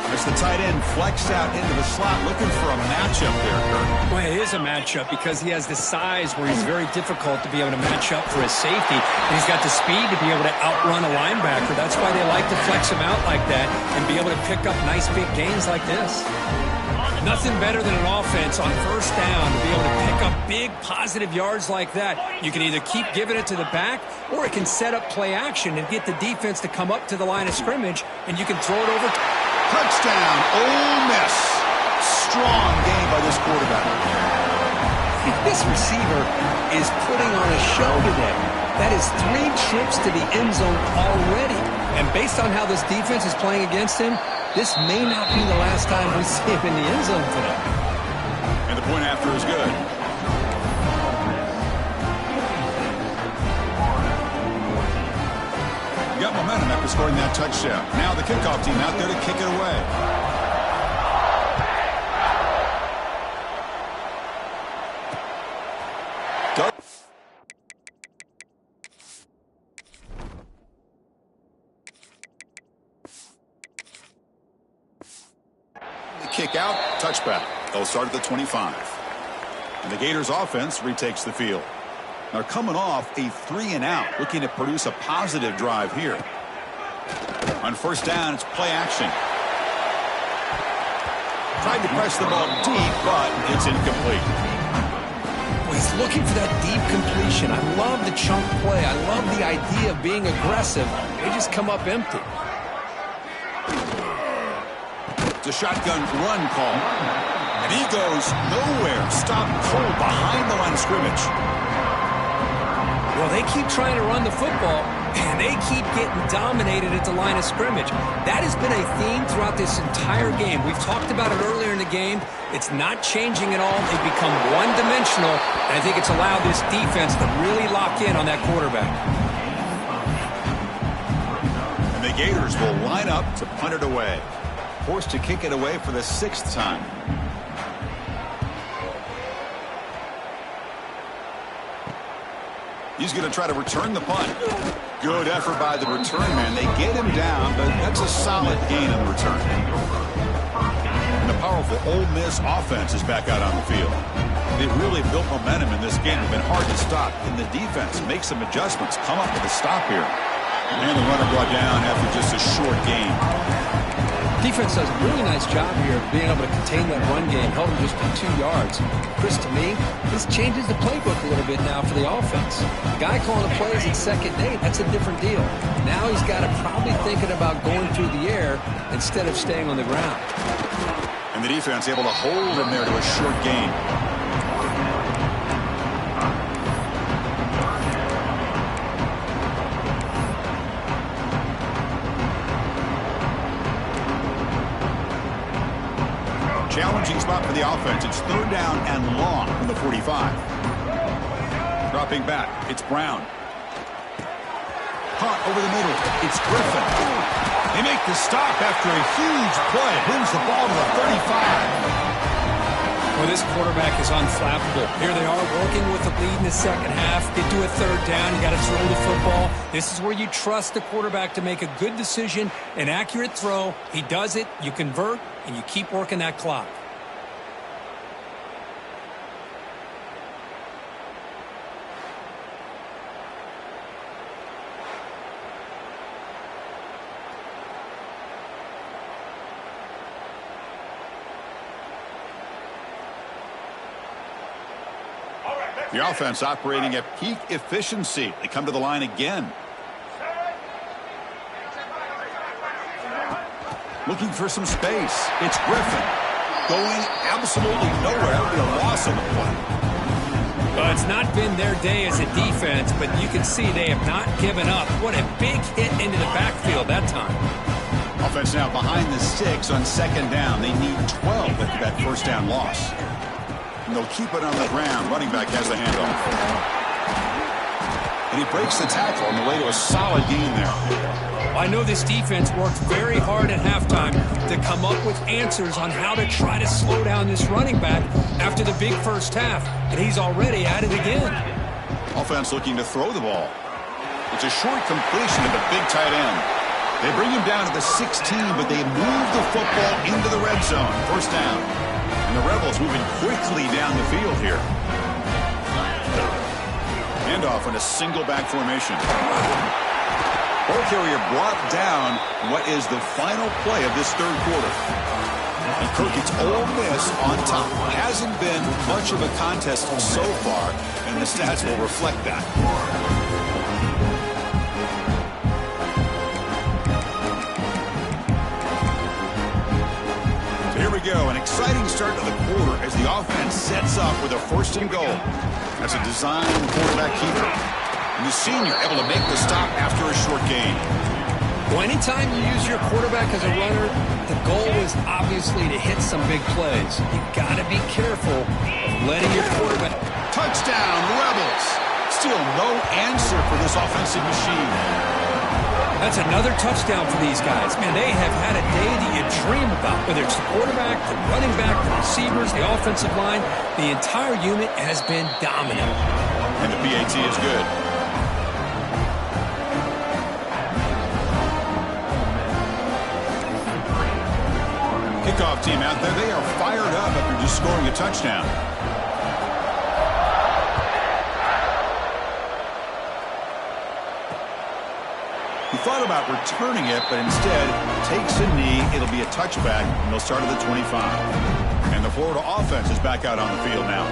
As the tight end flexed out into the slot, looking for a matchup there, Kurt. Well, it is a matchup because he has the size where he's very difficult to be able to match up for his safety. And he's got the speed to be able to outrun a linebacker. That's why they like to flex him out like that and be able to pick up nice big gains like this. Nothing better than an offense on 1st down to be able to pick up big positive yards like that. You can either keep giving it to the back, or it can set up play action and get the defense to come up to the line of scrimmage, and you can throw it over. Touchdown, Ole Miss. Strong game by this quarterback. This receiver is putting on a show today. That is 3 trips to the end zone already. And based on how this defense is playing against him, this may not be the last time we see him in the end zone today. And the point after is good. You got momentum after scoring that touchdown. Now the kickoff team out there to kick it away. Kick out, touchback. They'll start at the 25. And the Gators offense retakes the field. They're coming off a 3-and-out, looking to produce a positive drive here. On 1st down, it's play action. Tried to press the ball deep, but it's incomplete. Well, he's looking for that deep completion. I love the chunk play. I love the idea of being aggressive. They just come up empty. The shotgun run call. And he goes nowhere. Stopped cold behind the line of scrimmage. Well, they keep trying to run the football, and they keep getting dominated at the line of scrimmage. That has been a theme throughout this entire game. We've talked about it earlier in the game. It's not changing at all. They've become one-dimensional, and I think it's allowed this defense to really lock in on that quarterback. And the Gators will line up to punt it away. Forced to kick it away for the 6th time. He's going to try to return the punt. Good effort by the return man. They get him down, but that's a solid gain on the return. And the powerful Ole Miss offense is back out on the field. They've really built momentum in this game. They've been hard to stop. And the defense makes some adjustments, come up with a stop here. And the runner brought down after just a short gain. Defense does a really nice job here of being able to contain that run game. Held him just to 2 yards. Chris, to me, this changes the playbook a little bit now for the offense. The guy calling the plays at second day, that's a different deal. Now he's got to probably thinking about going through the air instead of staying on the ground. And the defense able to hold him there to a short gain. Challenging spot for the offense. It's 3rd down and long from the 45. Dropping back. It's Brown. Caught over the middle. It's Griffin. They make the stop after a huge play. Moves the ball to the 35. Well, this quarterback is unflappable. Here they are working with the lead in the second half. Get to a 3rd down. You got to throw the football. This is where you trust the quarterback to make a good decision, an accurate throw. He does it. You convert, and you keep working that clock. The offense operating at peak efficiency. They come to the line again. Looking for some space. It's Griffin. Going absolutely nowhere. That would be a loss on the play. Well, it's not been their day as a defense, but you can see they have not given up. What a big hit into the backfield that time. Offense now behind the 6 on 2nd down. They need 12 after that 1st down loss. And they'll keep it on the ground. Running back has the handoff. And he breaks the tackle on the way to a solid gain there. I know this defense worked very hard at halftime to come up with answers on how to try to slow down this running back after the big first half. And he's already at it again. Offense looking to throw the ball. It's a short completion to the big tight end. They bring him down to the 16, but they move the football into the red zone. 1st down. And the Rebels moving quickly down the field here. Handoff in a single back formation. Ball carrier brought down what is the final play of this 3rd quarter. And Kirk, it's Ole Miss on top. Hasn't been much of a contest so far, and the stats will reflect that. Here we go, an exciting start to the quarter as the offense sets up with a 1st and goal. That's a design quarterback keeper. And the senior able to make the stop after a short gain. Well, anytime you use your quarterback as a runner, the goal is obviously to hit some big plays. You got to be careful of letting your quarterback... Touchdown, Rebels! Still no answer for this offensive machine. That's another touchdown for these guys. Man, they have had a day that you dream about. Whether it's the quarterback, the running back, the receivers, the offensive line, the entire unit has been dominant. And the PAT is good. Kickoff team out there. They are fired up after just scoring a touchdown. He thought about returning it, but instead takes a knee. It'll be a touchback, and they'll start at the 25. And the Florida offense is back out on the field now.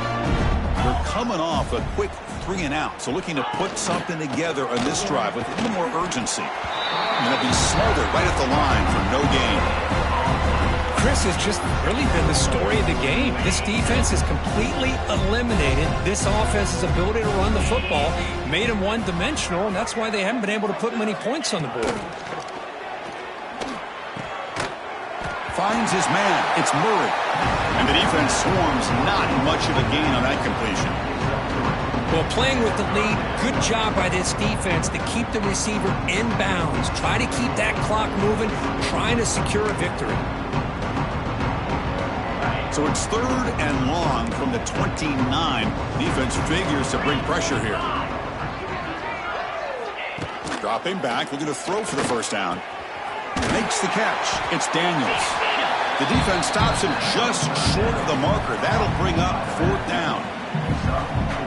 They're coming off a quick 3 and out, so looking to put something together on this drive with a little more urgency. And they'll be smothered right at the line for no gain. Chris has just really been the story of the game. This defense has completely eliminated this offense's ability to run the football, made them one-dimensional, and that's why they haven't been able to put many points on the board. Finds his man. It's Murray. And the defense swarms. Not much of a gain on that completion. Well, playing with the lead, good job by this defense to keep the receiver in bounds. Try to keep that clock moving, trying to secure a victory. So it's 3rd and long from the 29. Defense figures to bring pressure here. Dropping back, looking to throw for the 1st down. Makes the catch. It's Daniels. The defense stops him just short of the marker. That'll bring up 4th down.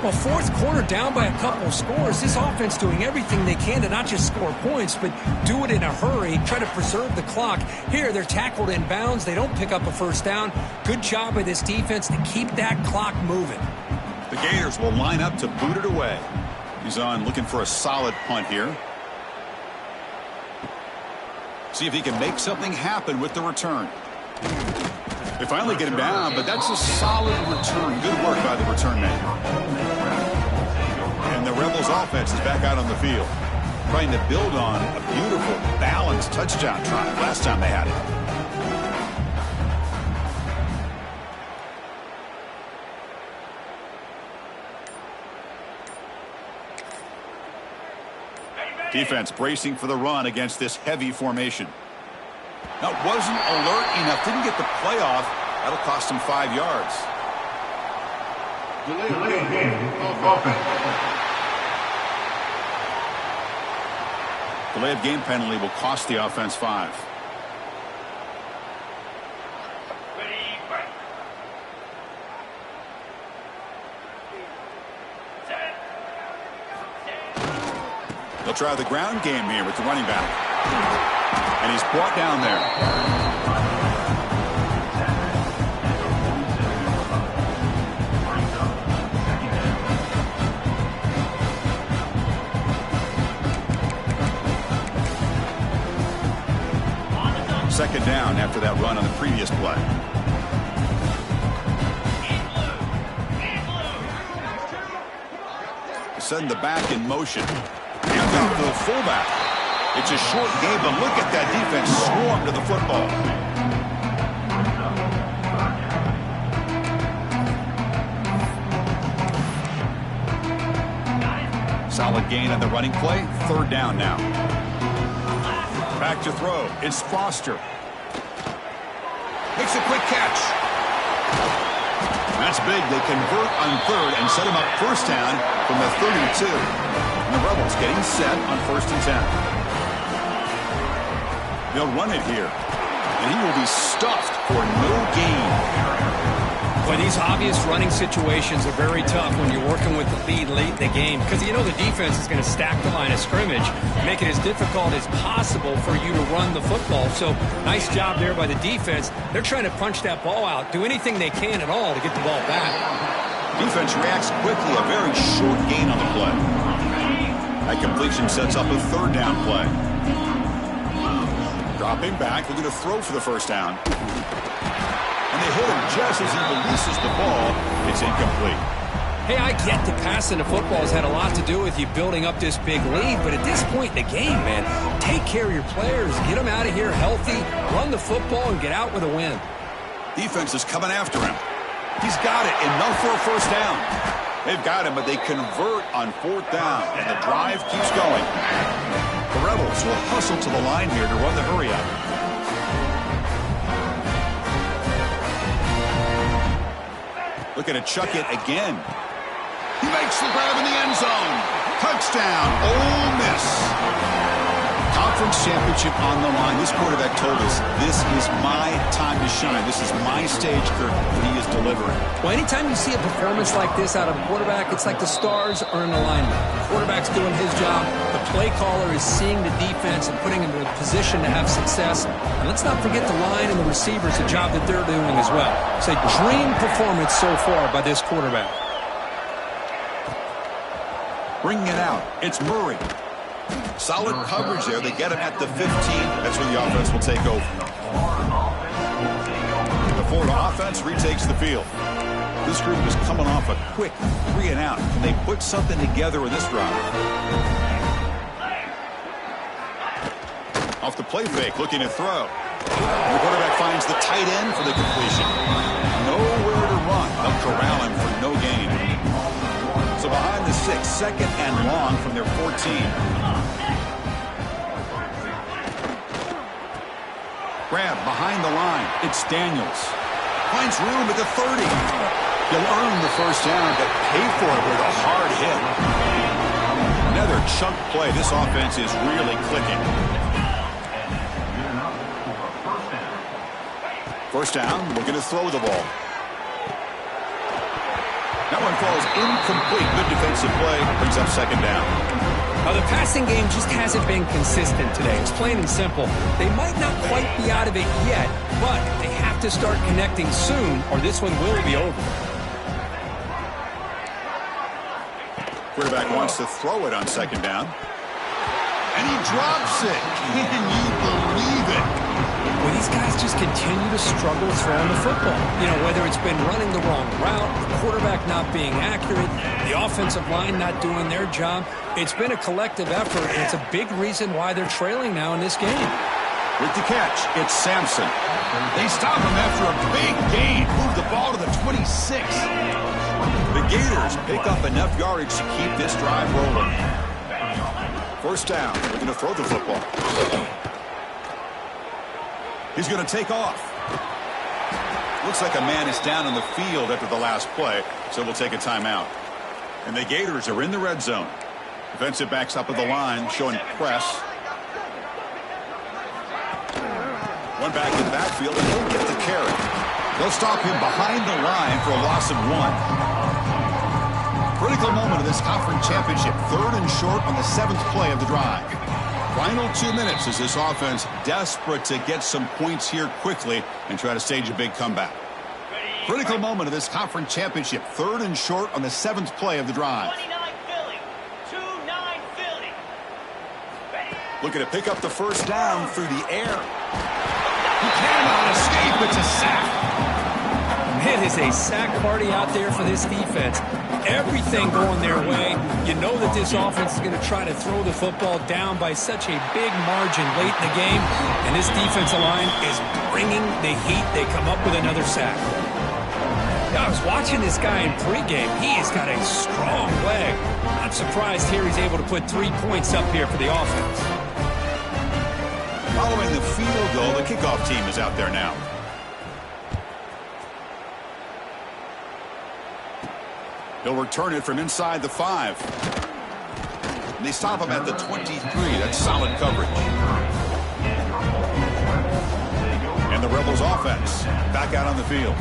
Well, fourth quarter down by a couple of scores. This offense doing everything they can to not just score points, but do it in a hurry, try to preserve the clock. Here, they're tackled in bounds. They don't pick up a first down. Good job by this defense to keep that clock moving. The Gators will line up to boot it away. He's on looking for a solid punt here. See if he can make something happen with the return. They finally get him down, but that's a solid return. Good work by the return man. And the Rebels offense is back out on the field, trying to build on a beautiful, balanced touchdown try last time they had it. Defense bracing for the run against this heavy formation. Now, wasn't alert enough, didn't get the play off. That'll cost him 5 yards. Delay game of offense. Delay of game penalty will cost the offense 5. They'll try the ground game here with the running back. And he's brought down there. Second down after that run on the previous play. Send the back in motion. Hands off to the fullback. It's a short game, but look at that defense swarm to the football. Solid gain on the running play. Third down now. Back to throw. It's Foster. Makes a quick catch. That's big. They convert on third and set him up first down from the 32. And the Rebels getting set on 1st and 10. They'll run it here, and he will be stuffed for no gain. Boy, these obvious running situations are very tough when you're working with the lead late in the game, because you know the defense is going to stack the line of scrimmage, make it as difficult as possible for you to run the football. So nice job there by the defense. They're trying to punch that ball out, do anything they can at all to get the ball back. Defense reacts quickly, a very short gain on the play. That completion sets up a third down play. Dropping back, looking to throw for the first down. And they hit him just as he releases the ball. It's incomplete. Hey, I get the passing the football has had a lot to do with you building up this big lead, but at this point in the game, man, take care of your players, get them out of here healthy, run the football, and get out with a win. Defense is coming after him. He's got it, enough for a first down. They've got him, but they convert on 4th down, and the drive keeps going. The Rebels will hustle to the line here to run the hurry up. Looking to chuck it again. He makes the grab in the end zone. Touchdown, Ole Miss. Conference championship on the line. This quarterback told us, this is my time to shine. This is my stage, Kirk, and he is delivering. Well, anytime you see a performance like this out of a quarterback, it's like the stars are in alignment. The quarterback's doing his job. The play caller is seeing the defense and putting him in a position to have success. And let's not forget the line and the receivers, the job that they're doing as well. It's a dream performance so far by this quarterback. Bringing it out, it's Murray. Solid coverage there. They get him at the 15. That's where the offense will take over. The Florida offense retakes the field. This group is coming off a quick 3 and out. Can they put something together in this drive? Off the play fake, looking to throw. The quarterback finds the tight end for the completion. Nowhere to run. They'll corral him for no gain. So behind the 6, second and long from their 14. Grab behind the line. It's Daniels. Finds room at the 30. He'll earn the first down, but pay for it with a hard hit. Another chunk play. This offense is really clicking. First down, looking to throw the ball. That one falls incomplete. Good defensive play. Brings up second down. The passing game just hasn't been consistent today. It's plain and simple. They might not quite be out of it yet, but they have to start connecting soon or this one will be over. Quarterback wants to throw it on second down. And he drops it. Can you believe it? Well, these guys just continue to struggle throwing the football. You know, whether it's been running the wrong route, the quarterback not being accurate, the offensive line not doing their job. It's been a collective effort, and it's a big reason why they're trailing now in this game. With the catch, it's Sampson. They stop him after a big gain. Move the ball to the 26. The Gators pick up enough yardage to keep this drive rolling. First down. They're going to throw the football. He's going to take off. Looks like a man is down on the field after the last play, so we'll take a timeout. And the Gators are in the red zone. Defensive backs up at the line, showing press. One back in the backfield, and he'll get the carry. They'll stop him behind the line for a loss of 1. Critical moment of this conference championship. 3rd and short on the 7th play of the drive. Final 2 minutes as this offense desperate to get some points here quickly and try to stage a big comeback. Critical moment of this conference championship. 3rd and short on the 7th play of the drive. 29 Philly. 2-9 Philly. Looking to pick up the first down through the air. He cannot escape. It's a sack. It is a sack party out there for this defense. Everything going their way. You know that this offense is going to try to throw the football down by such a big margin late in the game. And this defensive line is bringing the heat. They come up with another sack. I was watching this guy in pregame. He has got a strong leg. Not surprised here he's able to put 3 points up here for the offense. Following the field goal, the kickoff team is out there now. He'll return it from inside the 5. And they stop him at the 23. That's solid coverage. And the Rebels offense back out on the field.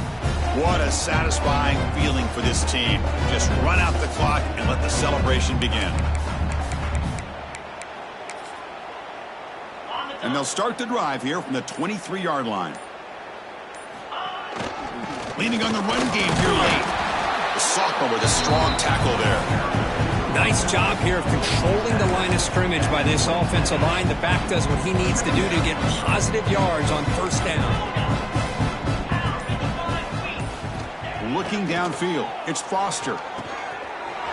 What a satisfying feeling for this team. Just run out the clock and let the celebration begin. And they'll start the drive here from the 23-yard line. Leaning on the run game here late. The sophomore with a strong tackle there. Nice job here of controlling the line of scrimmage by this offensive line. The back does what he needs to do to get positive yards on first down. Looking downfield, it's Foster.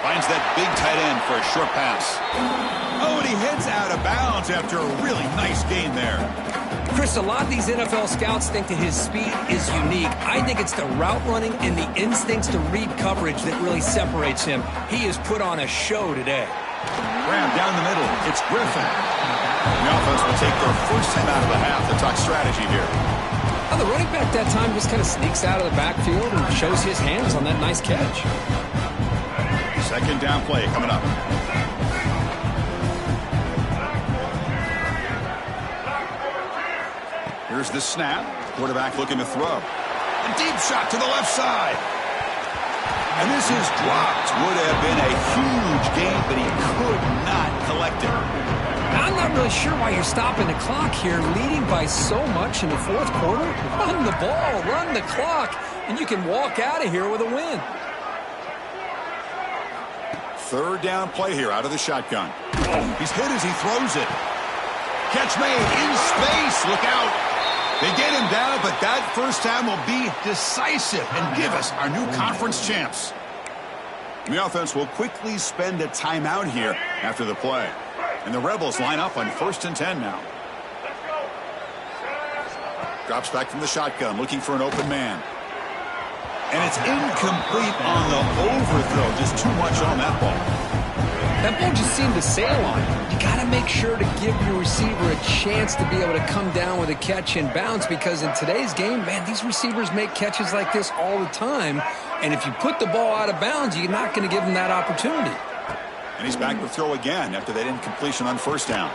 Finds that big tight end for a short pass. Oh, and he heads out of bounds after a really nice gain there. Chris, a lot of these NFL scouts think that his speed is unique. I think it's the route running and the instincts to read coverage that really separates him. He has put on a show today. Graham down the middle. It's Griffin. The offense will take their first time out of the half to talk strategy here. Well, the running back that time just kind of sneaks out of the backfield and shows his hands on that nice catch. Second down play coming up. Here's the snap. Quarterback looking to throw. A deep shot to the left side. And this is dropped. Would have been a huge gain, but he could not collect it. I'm not really sure why you're stopping the clock here, leading by so much in the 4th quarter. Run the ball, run the clock, and you can walk out of here with a win. Third down play here out of the shotgun. Oh, he's hit as he throws it. Catch made in space. Look out. They get him down, but that first down will be decisive and give us our new conference champs. The offense will quickly spend a timeout here after the play. And the Rebels line up on 1st and 10 now. Drops back from the shotgun, looking for an open man. And it's incomplete on the overthrow. Just too much on that ball. That ball just seemed to sail on him. You got to make sure to give your receiver a chance to be able to come down with a catch and bounce, because in today's game, man, these receivers make catches like this all the time. And if you put the ball out of bounds, you're not going to give them that opportunity. And he's back to throw again after that incompletion on first down.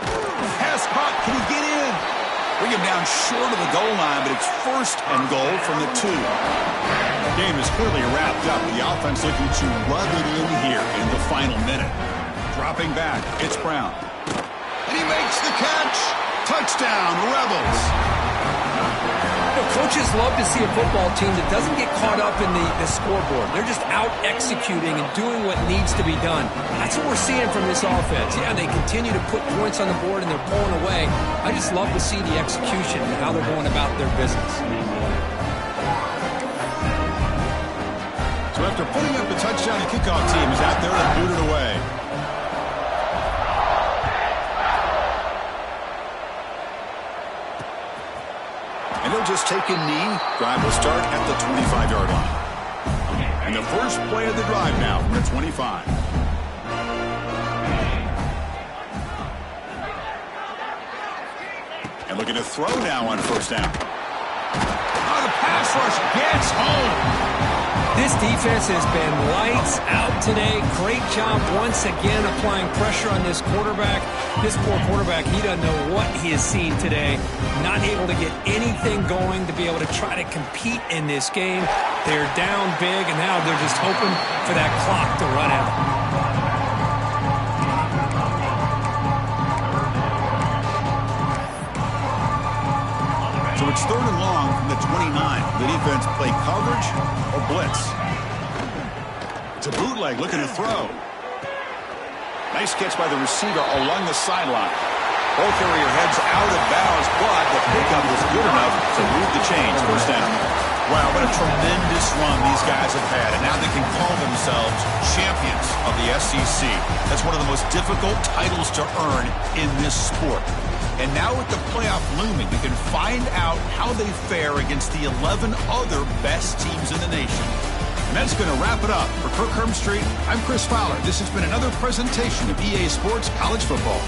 Pass caught. Can he get in? Bring him down short of the goal line, but it's first and goal from the 2. The game is clearly wrapped up. The offense looking to rub it in here in the final minute. Dropping back, it's Brown. And he makes the catch. Touchdown, Rebels. Coaches love to see a football team that doesn't get caught up in the scoreboard. They're just out executing and doing what needs to be done. That's what we're seeing from this offense. Yeah, they continue to put points on the board and they're pulling away. I just love to see the execution and how they're going about their business. So after putting up the touchdown, the kickoff team is out there to boot it away. And he'll just take a knee. Drive will start at the 25-yard line. And the first play of the drive now from the 25. And looking to throw now on first down. Oh, the pass rush gets home. This defense has been lights out today. Great job once again applying pressure on this quarterback. This poor quarterback, he doesn't know what he has seen today. Not able to get anything going to be able to try to compete in this game. They're down big, and now they're just hoping for that clock to run out. So it's 3rd and long from the 29. The defense play coverage or blitz. It's a bootleg looking to throw. Nice catch by the receiver along the sideline. Ball carrier heads out of bounds, but the pickup was good enough to move the chains. First down. Wow, what a tremendous run these guys have had, and now they can call themselves champions of the SEC. That's one of the most difficult titles to earn in this sport. And now with the playoff looming, we can find out how they fare against the 11 other best teams in the nation. And that's going to wrap it up. For Kirk Hermstreet, I'm Chris Fowler. This has been another presentation of EA Sports College Football.